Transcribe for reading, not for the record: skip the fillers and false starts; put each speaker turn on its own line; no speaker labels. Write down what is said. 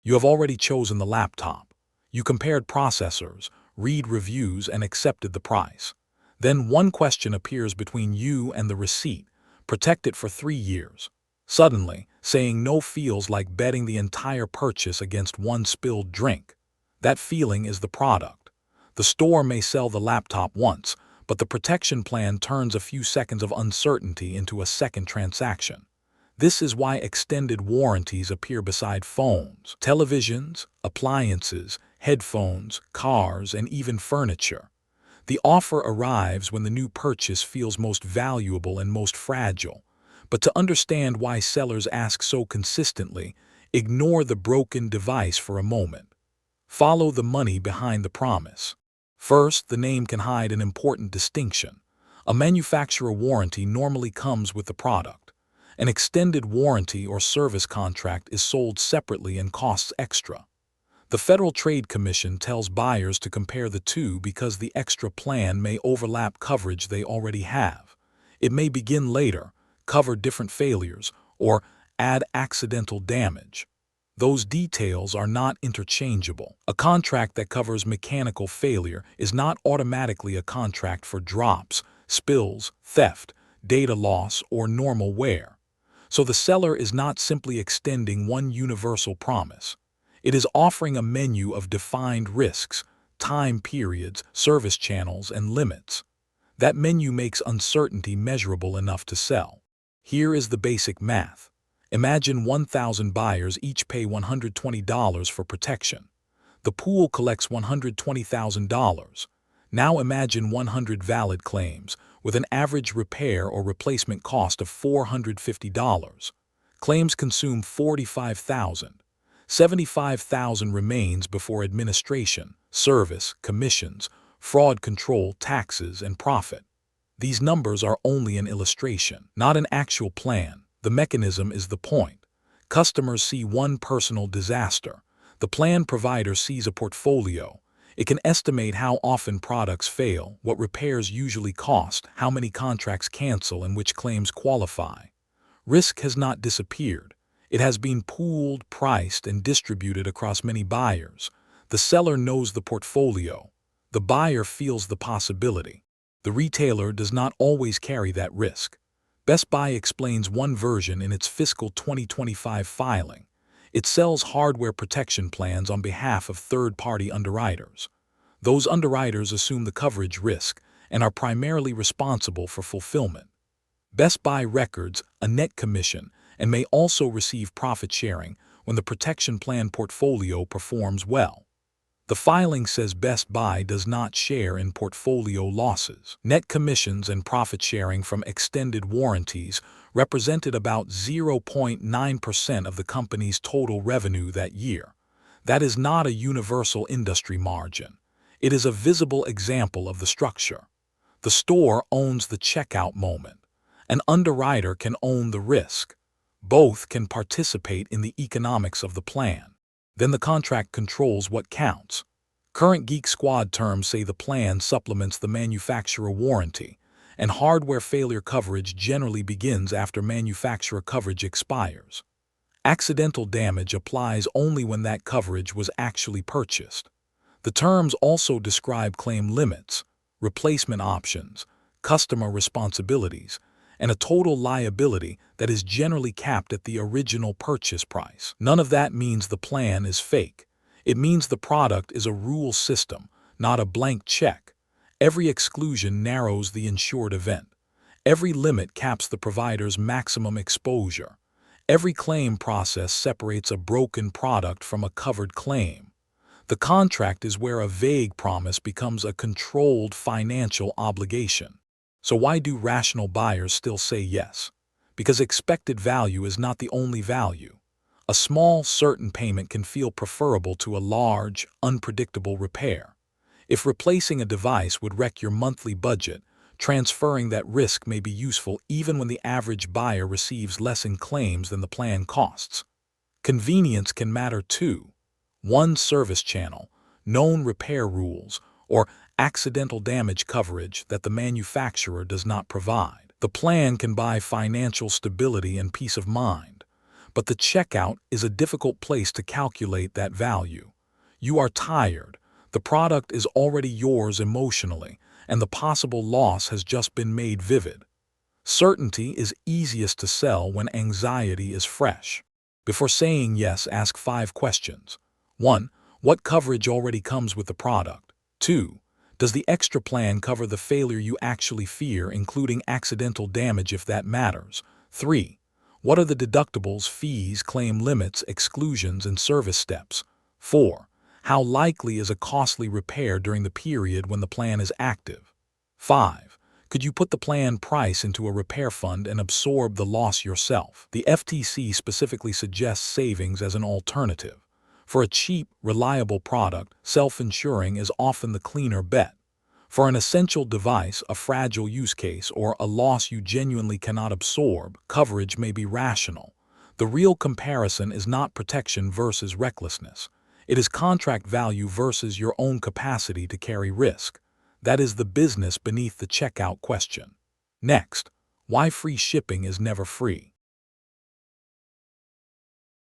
You have already chosen the laptop. You compared processors, read reviews, and accepted the price. Then one question appears between you and the receipt: protect it for 3 years. Suddenly, saying no feels like betting the entire purchase against one spilled drink. That feeling is the product. The store may sell the laptop once, but the protection plan turns a few seconds of uncertainty into a second transaction. This is why extended warranties appear beside phones, televisions, appliances, headphones, cars, and even furniture. The offer arrives when the new purchase feels most valuable and most fragile. But to understand why sellers ask so consistently, ignore the broken device for a moment. Follow the money behind the promise. First, the name can hide an important distinction. A manufacturer warranty normally comes with the product. An extended warranty or service contract is sold separately and costs extra. The Federal Trade Commission tells buyers to compare the two because the extra plan may overlap coverage they already have. It may begin later, cover different failures, or add accidental damage. Those details are not interchangeable. A contract that covers mechanical failure is not automatically a contract for drops, spills, theft, data loss, or normal wear. So the seller is not simply extending one universal promise. It is offering a menu of defined risks, time periods, service channels, and limits. That menu makes uncertainty measurable enough to sell. Here is the basic math. Imagine 1,000 buyers each pay $120 for protection. The pool collects $120,000. Now imagine 100 valid claims, with an average repair or replacement cost of $450. Claims consume $45,000. $75,000 remains before administration, service, commissions, fraud control, taxes, and profit. These numbers are only an illustration, not an actual plan. The mechanism is the point. Customers see one personal disaster. The plan provider sees a portfolio. It can estimate how often products fail, what repairs usually cost, how many contracts cancel, and which claims qualify. Risk has not disappeared. It has been pooled, priced, and distributed across many buyers. The seller knows the portfolio. The buyer feels the possibility. The retailer does not always carry that risk. Best Buy explains one version in its fiscal 2025 filing. It sells hardware protection plans on behalf of third-party underwriters. Those underwriters assume the coverage risk and are primarily responsible for fulfillment. Best Buy records a net commission and may also receive profit sharing when the protection plan portfolio performs well. The filing says Best Buy does not share in portfolio losses. Net commissions and profit sharing from extended warranties represented about 0.9% of the company's total revenue that year. That is not a universal industry margin. It is a visible example of the structure. The store owns the checkout moment. An underwriter can own the risk. Both can participate in the economics of the plan. Then the contract controls what counts. Current Geek Squad terms say the plan supplements the manufacturer warranty, and hardware failure coverage generally begins after manufacturer coverage expires. Accidental damage applies only when that coverage was actually purchased. The terms also describe claim limits, replacement options, customer responsibilities, and a total liability that is generally capped at the original purchase price. None of that means the plan is fake. It means the product is a rule system, not a blank check. Every exclusion narrows the insured event. Every limit caps the provider's maximum exposure. Every claim process separates a broken product from a covered claim. The contract is where a vague promise becomes a controlled financial obligation. So why do rational buyers still say yes? Because expected value is not the only value. A small, certain payment can feel preferable to a large, unpredictable repair. If replacing a device would wreck your monthly budget, transferring that risk may be useful even when the average buyer receives less in claims than the plan costs. Convenience can matter too. One service channel, known repair rules, or accidental damage coverage that the manufacturer does not provide. The plan can buy financial stability and peace of mind. But the checkout is a difficult place to calculate that value. You are tired, the product is already yours emotionally, and the possible loss has just been made vivid. Certainty is easiest to sell when anxiety is fresh. Before saying yes, ask 5 questions. 1. What coverage already comes with the product? 2. Does the extra plan cover the failure you actually fear, including accidental damage if that matters? 3. What are the deductibles, fees, claim limits, exclusions, and service steps? 4. How likely is a costly repair during the period when the plan is active? 5. Could you put the plan price into a repair fund and absorb the loss yourself? The FTC specifically suggests savings as an alternative. For a cheap, reliable product, self-insuring is often the cleaner bet. For an essential device, a fragile use case, or a loss you genuinely cannot absorb, coverage may be rational. The real comparison is not protection versus recklessness. It is contract value versus your own capacity to carry risk. That is the business beneath the checkout question. Next, why free shipping is never free.